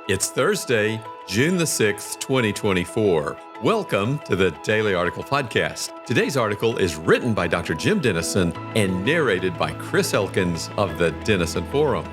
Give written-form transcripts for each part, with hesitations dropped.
It's Thursday, June the 6th, 2024. Welcome to the Daily Article Podcast. Today's article is written by Dr. Jim Denison and narrated by Chris Elkins of the Denison Forum.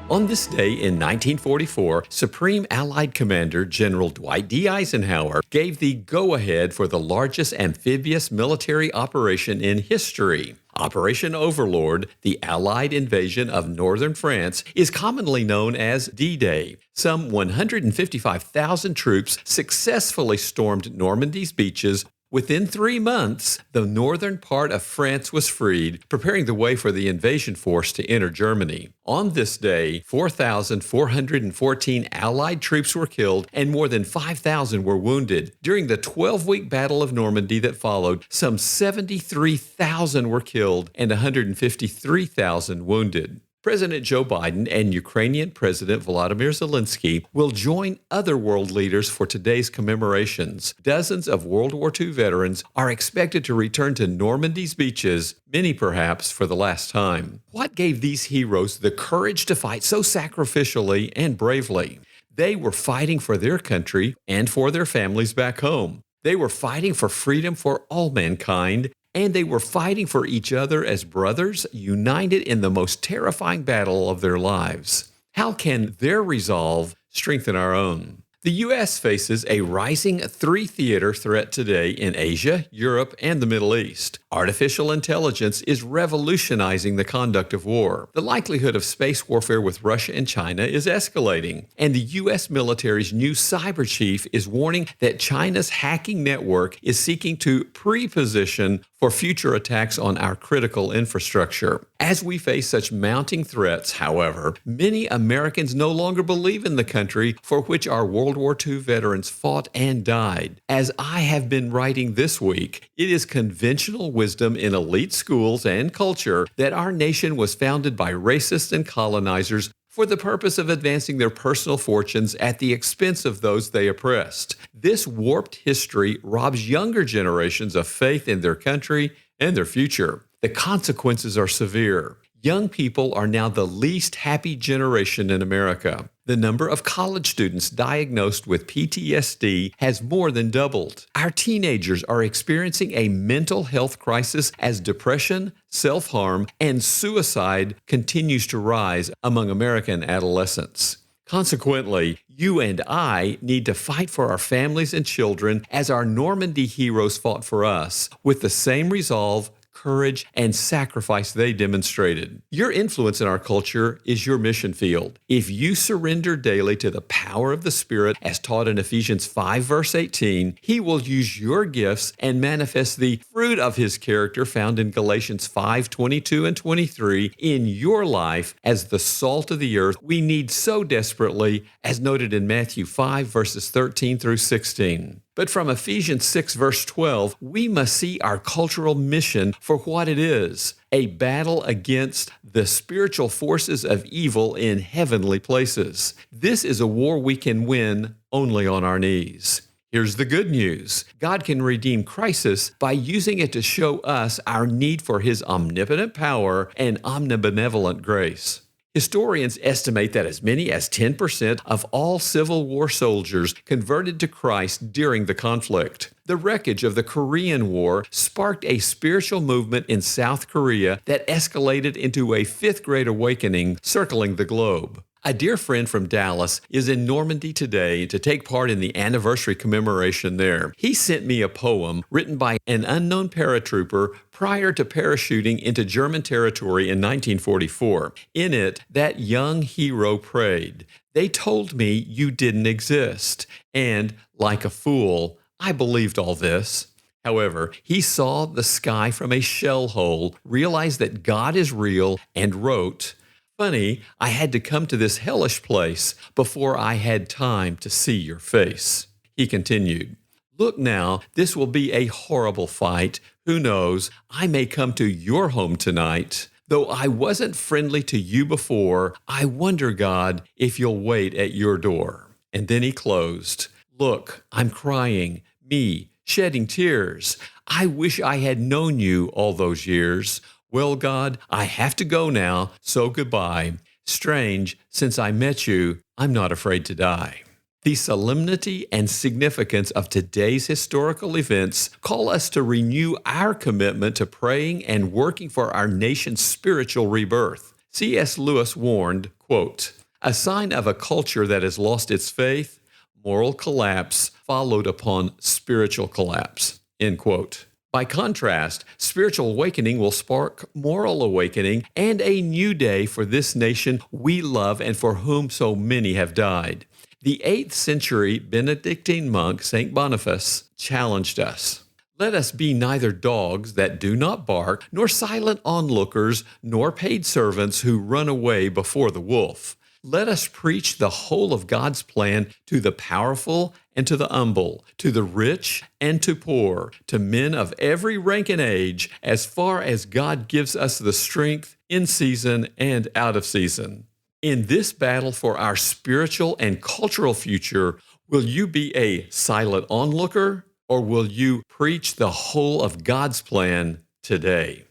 On this day in 1944, Supreme Allied Commander General Dwight D. Eisenhower gave the go-ahead for the largest amphibious military operation in history. Operation Overlord, the Allied invasion of northern France, is commonly known as D-Day. Some 155,000 troops successfully stormed Normandy's beaches. Within 3 months, the northern part of France was freed, preparing the way for the invasion force to enter Germany. On this day, 4,414 Allied troops were killed and more than 5,000 were wounded. During the 12-week Battle of Normandy that followed, some 73,000 were killed and 153,000 wounded. President Joe Biden and Ukrainian President Volodymyr Zelenskyy will join other world leaders for today's commemorations. Dozens of World War II veterans are expected to return to Normandy's beaches, many perhaps for the last time. What gave these heroes the courage to fight so sacrificially and bravely? They were fighting for their country and for their families back home. They were fighting for freedom for all mankind, and they were fighting for each other as brothers, united in the most terrifying battle of their lives. How can their resolve strengthen our own? The U.S. faces a rising three-theater threat today in Asia, Europe, and the Middle East. Artificial intelligence is revolutionizing the conduct of war. The likelihood of space warfare with Russia and China is escalating, and the U.S. military's new cyber chief is warning that China's hacking network is seeking to pre-position for future attacks on our critical infrastructure. As we face such mounting threats, however, many Americans no longer believe in the country for which our World War II veterans fought and died. As I have been writing this week, it is conventional wisdom in elite schools and culture that our nation was founded by racists and colonizers for the purpose of advancing their personal fortunes at the expense of those they oppressed. This warped history robs younger generations of faith in their country and their future. The consequences are severe. Young people are now the least happy generation in America. The number of college students diagnosed with PTSD has more than doubled. Our teenagers are experiencing a mental health crisis as depression, self-harm, and suicide continues to rise among American adolescents. Consequently, you and I need to fight for our families and children as our Normandy heroes fought for us, with the same resolve, courage, and sacrifice they demonstrated. Your influence in our culture is your mission field. If you surrender daily to the power of the Spirit as taught in Ephesians 5 verse 18, He will use your gifts and manifest the fruit of His character found in Galatians 5:22 and 23 in your life as the salt of the earth we need so desperately, as noted in Matthew 5 verses 13 through 16. But from Ephesians 6 verse 12, we must see our cultural mission for what it is, a battle against the spiritual forces of evil in heavenly places. This is a war we can win only on our knees. Here's the good news. God can redeem crisis by using it to show us our need for His omnipotent power and omnibenevolent grace. Historians estimate that as many as 10% of all Civil War soldiers converted to Christ during the conflict. The wreckage of the Korean War sparked a spiritual movement in South Korea that escalated into a fifth-grade awakening circling the globe. A dear friend from Dallas is in Normandy today to take part in the anniversary commemoration there. He sent me a poem written by an unknown paratrooper prior to parachuting into German territory in 1944. In it, that young hero prayed, "They told me you didn't exist, and, like a fool, I believed all this." However, he saw the sky from a shell hole, realized that God is real, and wrote, "Funny, I had to come to this hellish place before I had time to see your face." He continued, "Look now, this will be a horrible fight. Who knows, I may come to your home tonight. Though I wasn't friendly to you before, I wonder, God, if you'll wait at your door." And then he closed, "Look, I'm crying, me, shedding tears. I wish I had known you all those years. Well, God, I have to go now, so goodbye. Strange, since I met you, I'm not afraid to die. The solemnity and significance of today's historical events call us to renew our commitment to praying and working for our nation's spiritual rebirth. C.S. Lewis warned, quote, "A sign of a culture that has lost its faith, moral collapse followed upon spiritual collapse," end quote. By contrast, spiritual awakening will spark moral awakening and a new day for this nation we love and for whom so many have died. The 8th century Benedictine monk St. Boniface challenged us. Let us be neither dogs that do not bark, nor silent onlookers, nor paid servants who run away before the wolf. Let us preach the whole of God's plan to the powerful and to the humble, to the rich and to poor, to men of every rank and age, as far as God gives us the strength in season and out of season. In this battle for our spiritual and cultural future, will you be a silent onlooker, or will you preach the whole of God's plan today?